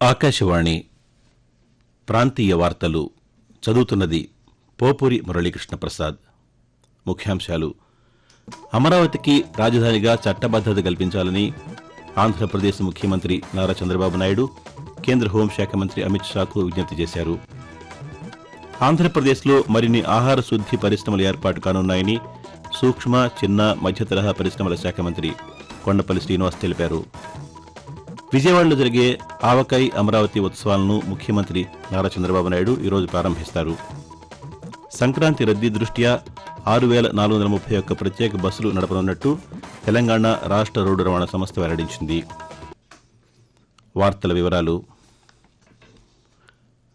ఆకాశవాణి ప్రాంతీయ వార్తలు చదువుతున్నది పోపూరి మురళీకృష్ణ ప్రసాద్. ముఖ్యాంశాలు: అమరావతికి రాజధానిగా చట్టబద్దత కల్పించాలని ఆంధ్రప్రదేశ్ ముఖ్యమంత్రి నారా చంద్రబాబు నాయుడు కేంద్ర హోంశాఖ మంత్రి అమిత్ షాకు విజ్ఞప్తి చేశారు. ఆంధ్రప్రదేశ్లో మరిన్ని ఆహార శుద్ది పరిశ్రమలు ఏర్పాటు కానున్నాయని సూక్ష్మ, చిన్న, మధ్యతరహా పరిశ్రమల శాఖ మంత్రి కొండపల్లి శ్రీనివాస్ తెలిపారు. విజయవాడలో జరిగే ఆవకాయ్ అమరావతి ఉత్సవాలను ముఖ్యమంత్రి నారా చంద్రబాబు నాయుడు ఈరోజు ప్రారంభిస్తారు. సంక్రాంతి రద్దీ దృష్ట్యా 6,431 ప్రత్యేక బస్సులు నడపనున్నట్టు తెలంగాణ రాష్ట్ర రోడ్డు రవాణా సంస్థ వెల్లడించింది. వార్తల వివరాలు: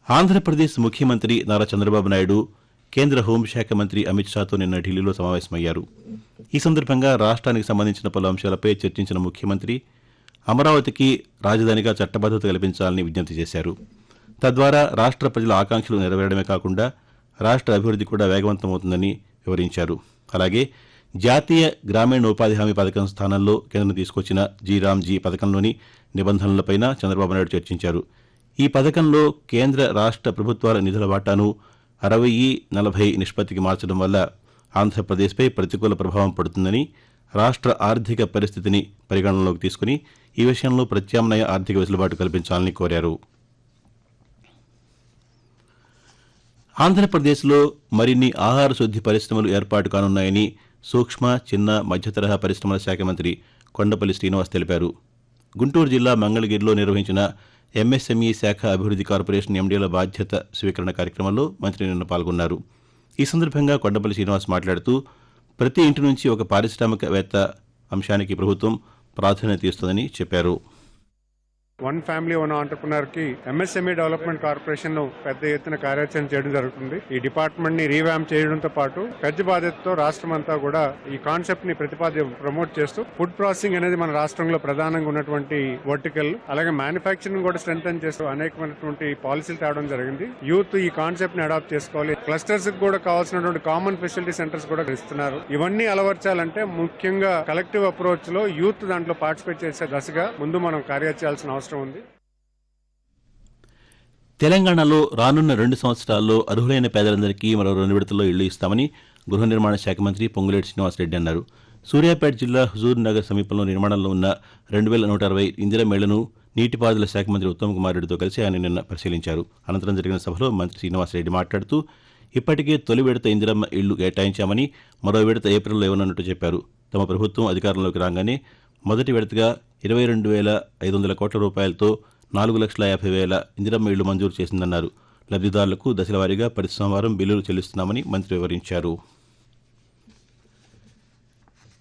ఆంధ్రప్రదేశ్ ముఖ్యమంత్రి నారా చంద్రబాబు నాయుడు కేంద్ర హోంశాఖ మంత్రి అమిత్ షాతో నిన్న ఢిల్లీలో సమావేశమయ్యారు. ఈ సందర్భంగా రాష్ట్రానికి సంబంధించిన పలు అంశాలపై చర్చించిన ముఖ్యమంత్రి అమరావతికి రాజధానిగా చట్టబద్దత కల్పించాలని విజ్ఞప్తి చేశారు. తద్వారా రాష్ట్ర ప్రజల ఆకాంక్షలు నెరవేరడమే కాకుండా రాష్ట్ర అభివృద్ధి కూడా వేగవంతమవుతుందని వివరించారు. అలాగే జాతీయ గ్రామీణోపాధి హామీ పథకం స్థానంలో కేంద్రం తీసుకొచ్చిన జీ పథకంలోని నిబంధనలపై చంద్రబాబు నాయుడు చర్చించారు. ఈ పథకంలో కేంద్ర రాష్ట్ర ప్రభుత్వాల నిధుల వాటాను 60-40 నిష్పత్తికి మార్చడం వల్ల ఆంధ్రప్రదేశ్పై ప్రతికూల ప్రభావం పడుతుందని, రాష్ట్ర ఆర్థిక పరిస్థితిని పరిగణనలోకి తీసుకుని ఈ విషయంలో ప్రత్యామ్నాయ ఆర్థిక వెసులుబాటు కల్పించాలని కోరారు. ఆంధ్రప్రదేశ్లో మరిన్ని ఆహార శుద్ది పరిశ్రమలు ఏర్పాటు కానున్నాయని సూక్ష్మ, చిన్న, మధ్యతరహా పరిశ్రమల శాఖ మంత్రి కొండపల్లి శ్రీనివాస్ తెలిపారు. గుంటూరు జిల్లా మంగళగిరిలో నిర్వహించిన ఎంఎస్ఎంఈ శాఖ అభివృద్ధి కార్పొరేషన్ ఎండీల బాధ్యత స్వీకరణ కార్యక్రమంలో మంత్రి నిన్న పాల్గొన్నారు. ఈ సందర్భంగా కొండపల్లి శ్రీనివాస్ మాట్లాడుతూ ప్రతి ఇంటి నుంచి ఒక పారిశ్రామికవేత్త అంశానికి ప్రభుత్వం ప్రాధాన్యత ఇస్తుందని చెప్పారు. వన్ ఫ్యామిలీ వన్ ఆంటర్ప్రినర్ కి ఎంఎస్ఎంఈ డెవలప్మెంట్ కార్పొరేషన్ పెద్ద ఎత్తున కార్యాచరణ చేయడం జరుగుతుంది. ఈ డిపార్ట్మెంట్ ని రీవ్యాంప్ చేయడంతో పాటు పెద్ద బాధ్యతతో రాష్ట్రం అంతా కూడా ఈ కాన్సెప్ట్ ని ప్రమోట్ చేస్తూ ఫుడ్ ప్రాసెసింగ్ అనేది మన రాష్ట్రంలో ప్రధానంగా ఉన్నటువంటి వర్టికల్, అలాగే మ్యానుఫ్యాక్చరింగ్ కూడా స్ట్రెంథెన్ చేస్తూ అనేకమైనటువంటి పాలసీలు తేవడం జరిగింది. యూత్ ఈ కాన్సెప్ట్ ని అడాప్ట్ చేసుకోవాలి. క్లస్టర్స్ కి కూడా కావాల్సినటువంటి కామన్ ఫెసిలిటీ సెంటర్స్ కూడా ఇస్తున్నారు. ఇవన్నీ అలవర్చాలంటే ముఖ్యంగా కలెక్టివ్ అప్రోచ్ లో యూత్ దాంట్లో పార్టిసిపేట్ చేసే దశగా ముందు మనం కార్యాచరించాల్సిన అవసరం ఉంది. తెలంగాణలో రానున్న 2 సంవత్సరాల్లో అర్హులైన పేదలందరికీ మరో 2 విడతల్లో ఇళ్లు ఇస్తామని గృహ నిర్మాణ శాఖ మంత్రి పొంగులేటి శ్రీనివాసరెడ్డి అన్నారు. సూర్యాపేట జిల్లా హుజూర్ నగర్ సమీపంలో నిర్మాణంలో ఉన్న 2160 ఇందిరమ్మ ఇళ్లను నీటిపారుదల శాఖ మంత్రి ఉత్తమ్ కుమార్ రెడ్డితో కలిసి ఆయన నిన్న పరిశీలించారు. అనంతరం జరిగిన సభలో మంత్రి శ్రీనివాసరెడ్డి మాట్లాడుతూ ఇప్పటికే తొలి విడత ఇందిరమ్మ ఇళ్లు కేటాయించామని, మరో విడత ఏప్రిల్లో ఇవ్వనున్నట్టు చెప్పారు. తమ ప్రభుత్వం అధికారంలోకి రాగానే మొదటి విడతగా 22,500 కోట్ల రూపాయలతో 4,50,000 ఇందిరమ్మ ఇళ్లు మంజూరు చేసిందన్నారు. లబ్దిదారులకు దశలవారీగా ప్రతి సోమవారం బిల్లులు చెల్లిస్తున్నామని మంత్రి వివరించారు.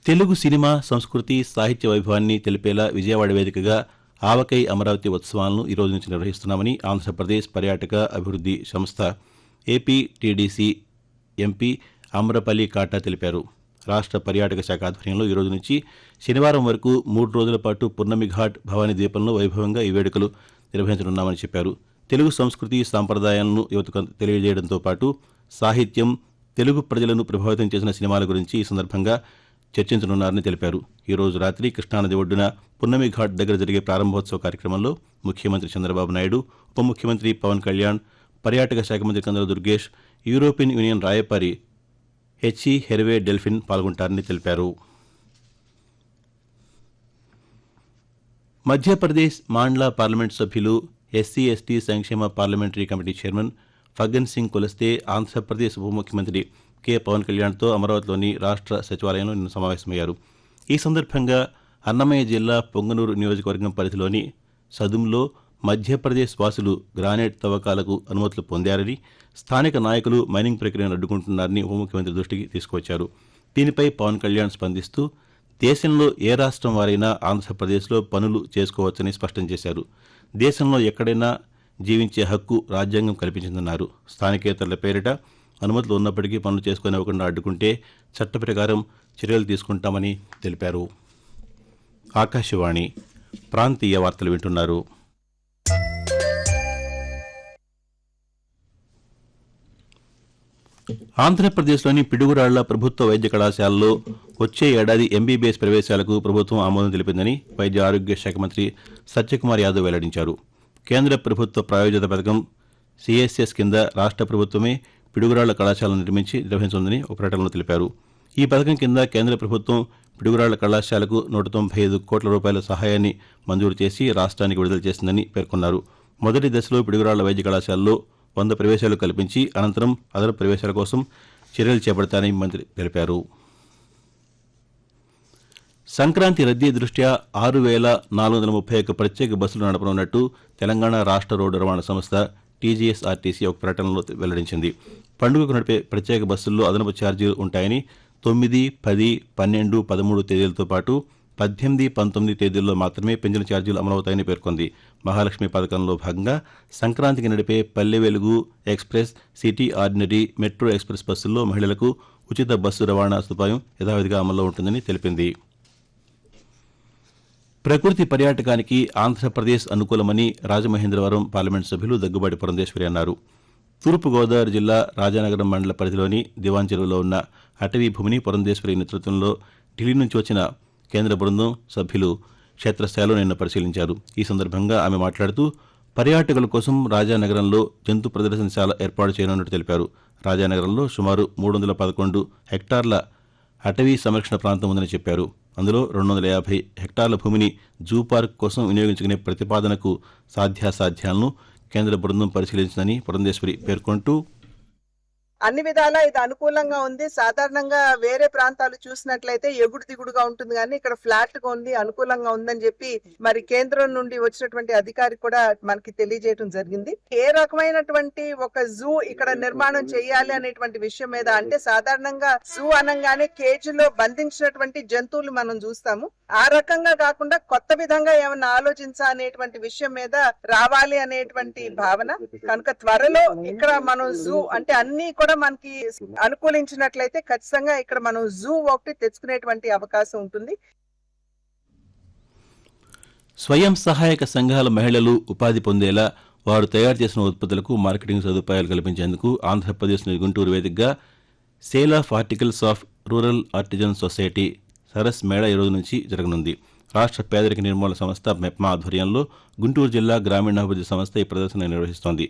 తెలుగు సినిమా, సంస్కృతి, సాహిత్య వైభవాన్ని తెలిపేలా విజయవాడ వేదికగా ఆవకాయ్ అమరావతి ఉత్సవాలను ఈ రోజు నుంచి నిర్వహిస్తున్నామని ఆంధ్రప్రదేశ్ పర్యాటక అభివృద్ధి సంస్థ ఏపీటీడీసీ ఎంపీ అమ్రపల్లి కాటా తెలిపారు. రాష్ట్ర పర్యాటక శాఖ ఆధ్వర్యంలో ఈ రోజు నుంచి శనివారం వరకు 3 రోజుల పాటు పున్నమి ఘాట్ భవానీ ద్వీపంలో వైభవంగా ఈ వేడుకలు నిర్వహించనున్నామని చెప్పారు. తెలుగు సంస్కృతి, సాంప్రదాయాలను యువతకు తెలియజేయడంతో పాటు సాహిత్యం, తెలుగు ప్రజలను ప్రభావితం చేసిన సినిమాల గురించి ఈ సందర్భంగా చర్చించనున్నారని తెలిపారు. ఈ రోజు రాత్రి కృష్ణానది ఒడ్డున పున్నమి ఘాట్ దగ్గర జరిగే ప్రారంభోత్సవ కార్యక్రమంలో ముఖ్యమంత్రి చంద్రబాబు నాయుడు, ఉప ముఖ్యమంత్రి పవన్ కళ్యాణ్, పర్యాటక శాఖ మంత్రి కందుల దుర్గేష్, యూరోపియన్ యూనియన్ రాయబారి హెచ్ఈ హెర్వే డెల్ఫిన్ పాల్గొంటారని తెలిపారు. మధ్యప్రదేశ్ మాండ్లా పార్లమెంటు సభ్యులు, ఎస్సీ ఎస్టీ సంక్షేమ parliamentary committee chairman Faggan Singh Kulaste Andhra Pradesh ఉప ముఖ్యమంత్రి కె పవన్ కళ్యాణ్తో అమరావతిలోని రాష్ట్ర సచివాలయంలో నిన్న సమావేశమయ్యారు. ఈ సందర్భంగా అన్నమయ్య జిల్లా పొంగనూరు నియోజకవర్గం పరిధిలోని సదుంలో మధ్యప్రదేశ్ వాసులు గ్రానైట్ తవ్వకాలకు అనుమతులు పొందారని, స్థానిక నాయకులు మైనింగ్ ప్రక్రియను అడ్డుకుంటున్నారని ఉప ముఖ్యమంత్రి దృష్టికి తీసుకువచ్చారు. దీనిపై పవన్ కళ్యాణ్ స్పందిస్తూ దేశంలో ఏ రాష్ట్రం వారైనా ఆంధ్రప్రదేశ్లో పనులు చేసుకోవచ్చని స్పష్టం చేశారు. దేశంలో ఎక్కడైనా జీవించే హక్కు రాజ్యాంగం కల్పించిందన్నారు. స్థానికేతరుల పేరిట అనుమతులు ఉన్నప్పటికీ పనులు చేసుకునివ్వకుండా అడ్డుకుంటే చట్ట ప్రకారం చర్యలు తీసుకుంటామని తెలిపారు. ఆకాశవాణి ప్రాంతీయ వార్తలు వింటున్నారు. ఆంధ్రప్రదేశ్లోని పిడుగురాళ్ల ప్రభుత్వ వైద్య కళాశాలలో వచ్చే ఏడాది ఎంబీబీఎస్ ప్రవేశాలకు ప్రభుత్వం ఆమోదం తెలిపిందని వైద్య ఆరోగ్య శాఖ మంత్రి సత్యకుమార్ యాదవ్ వెల్లడించారు. కేంద్ర ప్రభుత్వ ప్రాయోజిత పథకం సిఎస్ఎస్ కింద రాష్ట్ర ప్రభుత్వమే పిడుగురాళ్ల కళాశాలను నిర్వహించనుందని ఒక ప్రకటనలో తెలిపారు. ఈ పథకం కింద కేంద్ర ప్రభుత్వం పిడుగురాళ్ల కళాశాలకు 195 కోట్ల రూపాయల సహాయాన్ని మంజూరు చేసి రాష్ట్రానికి విడుదల చేసిందని పేర్కొన్నారు. మొదటి దశలో పిడుగురాళ్ల వైద్య కళాశాలలో 100 ప్రవేశాలు కల్పించి అనంతరం అదనపు ప్రవేశాల కోసం చర్యలు చేపడతారని మంత్రి తెలిపారు. సంక్రాంతి రద్దీ దృష్ట్యా 6,431 ప్రత్యేక బస్సులు నడపనున్నట్టు తెలంగాణ రాష్ట్ర రోడ్డు రవాణా సంస్థ టీజీఎస్ఆర్టీసీ ఒక ప్రకటనలో వెల్లడించింది. పండుగకు నడిపే ప్రత్యేక బస్సుల్లో అదనపు ఛార్జీలు ఉంటాయని 9, 10, 12, 13 తేదీలతో పాటు 18, 19 తేదీల్లో మాత్రమే పెంచిన ఛార్జీలు అమలవుతాయని పేర్కొంది. మహాలక్ష్మి పథకంలో భాగంగా సంక్రాంతికి నడిపే Palle Velugu express, city ordinary, metro express బస్సుల్లో మహిళలకు ఉచిత బస్సు రవాణా సదుపాయం యథావిధిగా అమల్లో ఉంటుందని తెలిపింది. ప్రకృతి పర్యాటకానికి ఆంధ్రప్రదేశ్ అనుకూలమని రాజమహేంద్రవరం పార్లమెంటు సభ్యులు దగ్గుబాటి పురంధేశ్వరి అన్నారు. తూర్పుగోదావరి జిల్లా రాజానగరం మండల పరిధిలోని దివాన్ చెరువులో ఉన్న అటవీ భూమిని పురంధేశ్వరి నేతృత్వంలో ఢిల్లీ నుంచి వచ్చిన కేంద్ర బృందం సభ్యులు క్షేత్రస్థాయిలో నిన్న పరిశీలించారు. ఈ సందర్భంగా ఆమె మాట్లాడుతూ పర్యాటకుల కోసం రాజానగరంలో జంతు ప్రదర్శనశాల ఏర్పాటు చేయనున్నట్టు తెలిపారు. రాజానగరంలో సుమారు 311 హెక్టార్ల అటవీ సంరక్షణ ప్రాంతం ఉందని చెప్పారు. అందులో 250 హెక్టార్ల భూమిని జూ పార్క్ కోసం వినియోగించుకునే ప్రతిపాదనకు సాధ్యాసాధ్యాలను కేంద్ర బృందం పరిశీలించిందని పురంధేశ్వరి పేర్కొంటూ అన్ని విధాలా ఇది అనుకూలంగా ఉంది. సాధారణంగా వేరే ప్రాంతాలు చూసినట్లయితే ఎగుడు దిగుడుగా ఉంటుంది, కానీ ఇక్కడ ఫ్లాట్ గా ఉంది, అనుకూలంగా ఉందని చెప్పి మరి కేంద్రం నుండి వచ్చినటువంటి అధికారి కూడా మనకి తెలియజేయడం జరిగింది. ఏ రకమైనటువంటి ఒక జూ ఇక్కడ నిర్మాణం చేయాలి అనేటువంటి విషయం మీద, అంటే సాధారణంగా జూ అనగానే కేజీలో బంధించినటువంటి జంతువులు మనం చూస్తాము. ఆ రకంగా కాకుండా కొత్త విధంగా ఏమన్నా ఆలోచించా అనేటువంటి విషయం మీద రావాలి అనేటువంటి భావన. కనుక త్వరలో ఇక్కడ మనం జూ అంటే అన్ని కూడా మనకి అనుకూలించినట్లయితే ఖచ్చితంగా ఇక్కడ మనం జూ ఒకటి తెచ్చుకునేటువంటి అవకాశం ఉంటుంది. స్వయం సహాయక సంఘాల మహిళలు ఉపాధి పొందేలా వారు తయారు చేసిన ఉత్పత్తులకు మార్కెటింగ్ సదుపాయాలు కల్పించేందుకు ఆంధ్రప్రదేశ్లోని గుంటూరు వేదికగా sale of articles of rural artisan society Saras Mela ఈ రోజు నుంచి జరగనుంది. రాష్ట్ర పేదరిక నిర్మూలన సంస్థ మెప్మా ఆధ్వర్యంలో గుంటూరు జిల్లా గ్రామీణాభివృద్ధి సంస్థ ఈ ప్రదర్శన నిర్వహిస్తోంది.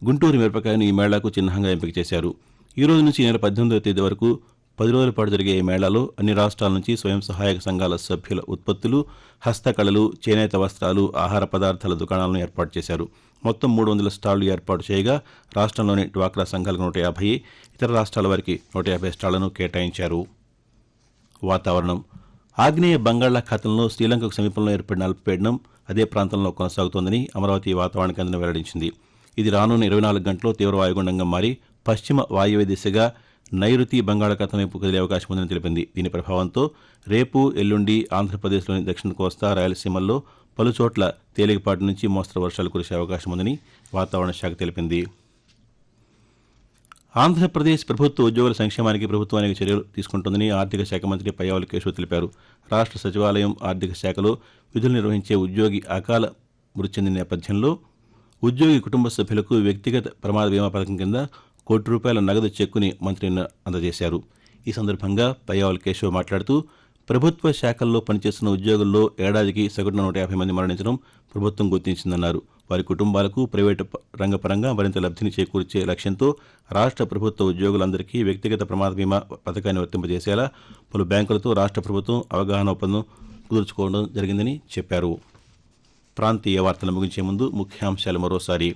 గుంటూరు మిరపకాయను ఈ మేళాకు చిహ్నంగా ఎంపిక చేశారు. ఈ రోజు నుంచి నెల 18వ తేదీ వరకు 10 రోజుల పాటు జరిగే ఈ మేళాలో అన్ని రాష్ట్రాల నుంచి స్వయం సహాయక సంఘాల సభ్యుల ఉత్పత్తులు, హస్తకళలు, చేనేత వస్త్రాలు, ఆహార పదార్థాల దుకాణాలను ఏర్పాటు చేశారు. మొత్తం 300 స్టాళ్లు ఏర్పాటు చేయగా రాష్ట్రంలోని డ్వాక్రా సంఘాలకు 150, ఇతర రాష్ట్రాల వారికి 150 స్టాళ్లను కేటాయించారు. వాతావరణం. ఆగ్నేయ బంగాళాఖాతంలో శ్రీలంకకు సమీపంలో ఏర్పడిన అల్పపీడనం అదే ప్రాంతంలో కొనసాగుతోందని అమరావతి వాతావరణ కేంద్రం వెల్లడించింది. ఇది రానున్న 24 గంటల్లో తీవ్ర వాయుగుండంగా మారి పశ్చిమ వాయువ్య దిశగా నైరుతి బంగాళాఖాతం వైపు కదిలే అవకాశం ఉందని తెలిపింది. దీని ప్రభావంతో రేపు, ఎల్లుండి ఆంధ్రప్రదేశ్లోని దక్షిణ కోస్తా, రాయలసీమల్లో పలుచోట్ల తేలికపాటి నుంచి మోస్తరు వర్షాలు కురిసే అవకాశం ఉందని వాతావరణ శాఖ తెలిపింది. ఆంధ్రప్రదేశ్ ప్రభుత్వ ఉద్యోగుల సంక్షేమానికి ప్రభుత్వం అనేక చర్యలు తీసుకుంటోందని ఆర్థిక శాఖ మంత్రి పయ్యావుల కేశవ్ తెలిపారు. రాష్ట్ర సచివాలయం, ఆర్థిక శాఖలో విధులు నిర్వహించే ఉద్యోగి అకాల మృతి చెందిన నేపథ్యంలో ఉద్యోగి కుటుంబ సభ్యులకు వ్యక్తిగత ప్రమాద బీమా పథకం కింద ₹1 కోటి నగదు చెక్కుని మంత్రి అందజేశారు. ఈ సందర్భంగా పయ్యావుల కేశవ్ మాట్లాడుతూ ప్రభుత్వ శాఖల్లో పనిచేస్తున్న ఉద్యోగుల్లో ఏడాదికి సగటున 150 మంది మరణించడం ప్రభుత్వం గుర్తించిందన్నారు. వారి కుటుంబాలకు ప్రైవేటు రంగ పరంగా మరింత లబ్ధిని చేకూర్చే లక్ష్యంతో రాష్ట్ర ప్రభుత్వ ఉద్యోగులందరికీ వ్యక్తిగత ప్రమాద బీమా పథకాన్ని వర్తింపజేసేలా పలు బ్యాంకులతో రాష్ట్ర ప్రభుత్వం అవగాహన ఒప్పందం కుదుర్చుకోవడం జరిగిందని చెప్పారు. ప్రాంతీయ వార్తలు ముగించే ముందు ముఖ్యాంశాలు మరోసారి.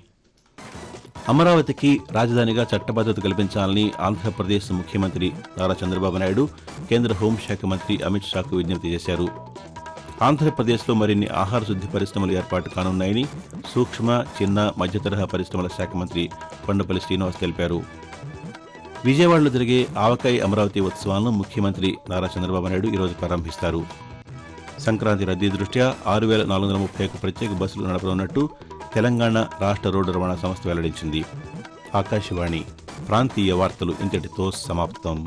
అమరావతికి రాజధానిగా చట్టబద్దత కల్పించాలని ఆంధ్రప్రదేశ్ ముఖ్యమంత్రి నారా చంద్రబాబు నాయుడు కేంద్ర హోంశాఖ మంత్రి అమిత్ షాకు విజ్ఞప్తి చేశారు. ఆంధ్రప్రదేశ్లో మరిన్ని ఆహార శుద్ధి పరిశ్రమలు ఏర్పాటు కానున్నాయని సూక్ష్మ, చిన్న, మధ్యతరహా పరిశ్రమల శాఖ మంత్రి కొండపల్లి శ్రీనివాస్ తెలిపారు. విజయవాడలో జరిగే ఆవకాయ అమరావతి ఉత్సవాలను ముఖ్యమంత్రి నారా చంద్రబాబు నాయుడు ఈరోజు ప్రారంభిస్తారు. సంక్రాంతి రద్దీ దృష్ట్యా 6,431 ప్రత్యేక బస్సులు నడపనున్నట్టు తెలంగాణ రాష్ట్ర రోడ్డు రవాణా సంస్థ వెల్లడించింది. ఆకాశవాణి ప్రాంతీయ వార్తలు ఇంతటితో సమాప్తం.